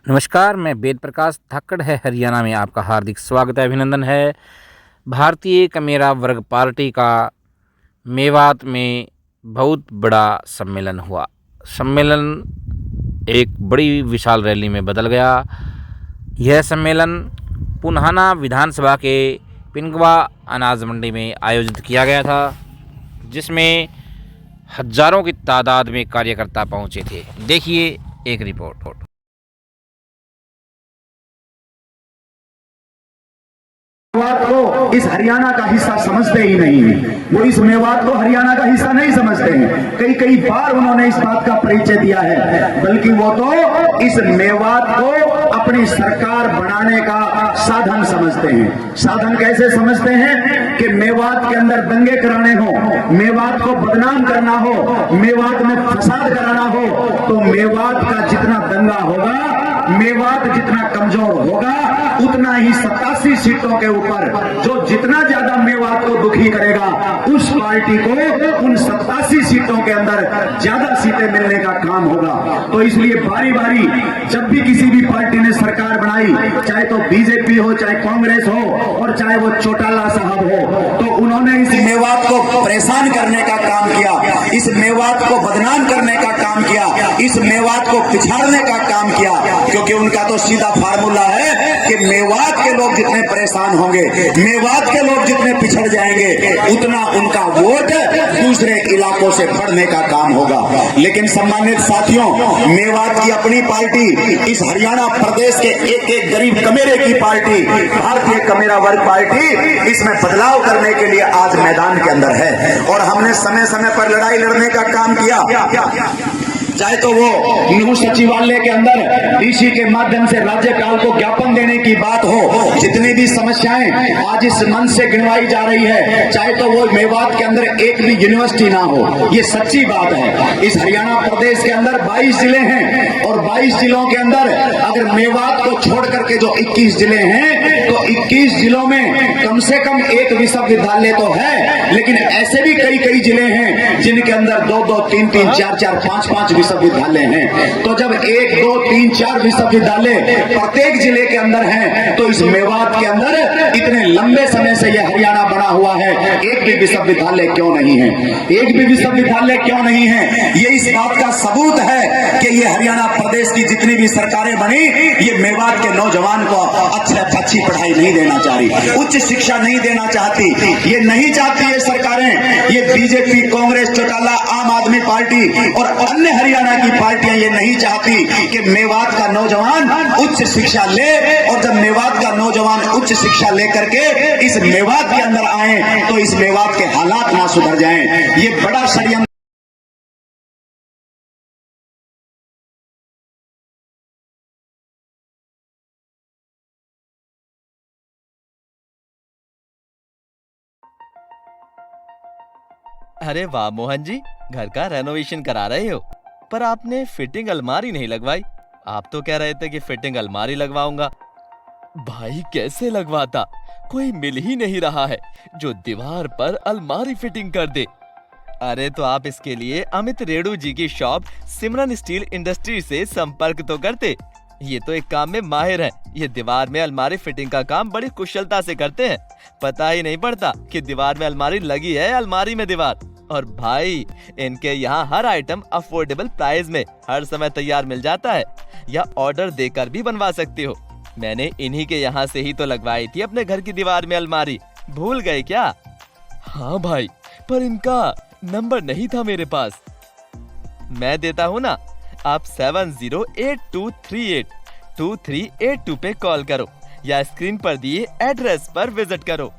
नमस्कार, मैं वेद प्रकाश धाकड़ है हरियाणा में आपका हार्दिक स्वागत है, अभिनंदन है। भारतीय कमेरा वर्ग पार्टी का मेवात में बहुत बड़ा सम्मेलन हुआ। सम्मेलन एक बड़ी विशाल रैली में बदल गया। यह सम्मेलन पुन्हाना विधानसभा के पिंगवा अनाज मंडी में आयोजित किया गया था, जिसमें हजारों की तादाद में कार्यकर्ता पहुंचे थे। देखिए एक रिपोर्ट। मेवात को इस हरियाणा का हिस्सा समझते ही नहीं है। वो इस मेवात को हरियाणा का हिस्सा नहीं समझते हैं। कई बार उन्होंने इस बात का परिचय दिया है, बल्कि वो तो इस मेवात को अपनी सरकार बनाने का साधन समझते हैं। साधन कैसे समझते हैं कि मेवात के अंदर दंगे कराने हो, मेवात को बदनाम करना हो, मेवात में फसाद कराना हो, तो मेवात का जितना दंगा होगा, मेवात जितना कमजोर होगा, उतना ही 87 सीटों के ऊपर जो जितना ज्यादा मेवात को दुखी करेगा, उस पार्टी को उन 87 सीटों के अंदर ज्यादा सीटें मिलने का काम होगा। तो इसलिए बारी बारी जब भी किसी भी पार्टी ने सरकार बनाई, चाहे तो बीजेपी हो, चाहे कांग्रेस हो, और चाहे वो चौटाला साहब हो, तो उन्होंने इस मेवात को परेशान करने का काम किया, इस मेवात को बदनाम करने का काम किया, इस मेवात को पिछाड़ने का काम किया, क्योंकि उनका तो सीधा फार्मूला है कि मेवात के लोग जितने परेशान होंगे, मेवात के लोग जितने पिछड़ जाएंगे, उतना उनका वोट दूसरे इलाकों से बढ़ने का काम होगा। लेकिन सम्मानित साथियों, मेवात की अपनी पार्टी, इस हरियाणा प्रदेश के एक एक गरीब कमेरे की पार्टी, भारतीय कमेरा वर्ग पार्टी, इसमें बदलाव करने के लिए आज मैदान के अंदर है। और हमने समय समय पर लड़ाई लड़ने का काम किया, चाहे तो वो न्यू सचिवालय के अंदर डीसी के माध्यम से राज्यपाल को ज्ञापन देने की बात हो, जितनी भी समस्याएं आज इस मंच से गिनवाई जा रही है, चाहे तो वो मेवात के अंदर एक भी यूनिवर्सिटी ना हो, ये सच्ची बात है। इस हरियाणा प्रदेश के अंदर 22 जिले हैं, और 22 जिलों के अंदर अगर मेवात को छोड़ करके जो 21 जिले हैं, तो 21 जिलों में कम से कम एक विश्वविद्यालय तो है, लेकिन ऐसे भी कई जिले हैं जिनके अंदर 2-2, 3-3, 4-4, 5-5 विश्वविद्यालय हैं। तो जब 1, 2, 3, 4 विश्वविद्यालय प्रत्येक जिले के अंदर हैं, तो इस मेवात के अंदर इतने लंबे समय से यह हरियाणा बना हुआ है, एक भी विश्वविद्यालय क्यों नहीं है? एक भी विश्वविद्यालय क्यों नहीं है? ये इस बात का सबूत है कि ये हरियाणा प्रदेश की जितनी भी सरकारें बनी, ये मेवात के नौजवान को अच्छी पढ़ाई नहीं देना चाह रही, उच्च शिक्षा नहीं देना चाहती। ये नहीं चाहती ये सरकारें, ये बीजेपी, कांग्रेस, चौटाला, आम आदमी पार्टी और अन्य हरियाणा की पार्टियां ये नहीं चाहती कि मेवात का नौजवान उच्च शिक्षा ले, और जब मेवात का नौजवान उच्च शिक्षा लेकर के इस मेवात के अंदर आए, तो इस मेवात के हालात ना सुधर जाएं। ये बड़ा षड्यंत्र अरे वाह मोहन जी, घर का रेनोवेशन करा रहे हो, पर आपने फिटिंग अलमारी नहीं लगवाई। आप तो कह रहे थे कि फिटिंग अलमारी लगवाऊंगा। भाई कैसे लगवाता, कोई मिल ही नहीं रहा है जो दीवार पर अलमारी फिटिंग कर दे। अरे तो आप इसके लिए अमित रेणु जी की शॉप सिमरन स्टील इंडस्ट्री से संपर्क तो करते। ये तो एक काम में माहिर है, ये दीवार में अलमारी फिटिंग का काम बड़ी कुशलता से करते हैं। पता ही नहीं पड़ता कि दीवार में अलमारी लगी है, अलमारी में दीवार। और भाई इनके यहाँ हर आइटम अफोर्डेबल प्राइस में हर समय तैयार मिल जाता है, या ऑर्डर देकर भी बनवा सकते हो। मैंने इन्हीं के यहाँ से ही तो लगवाई थी अपने घर की दीवार में अलमारी, भूल गए क्या? हाँ भाई, पर इनका नंबर नहीं था मेरे पास। मैं देता हूँ ना, आप 7082382382 पे कॉल करो, या स्क्रीन पर दिए एड्रेस पर विजिट करो।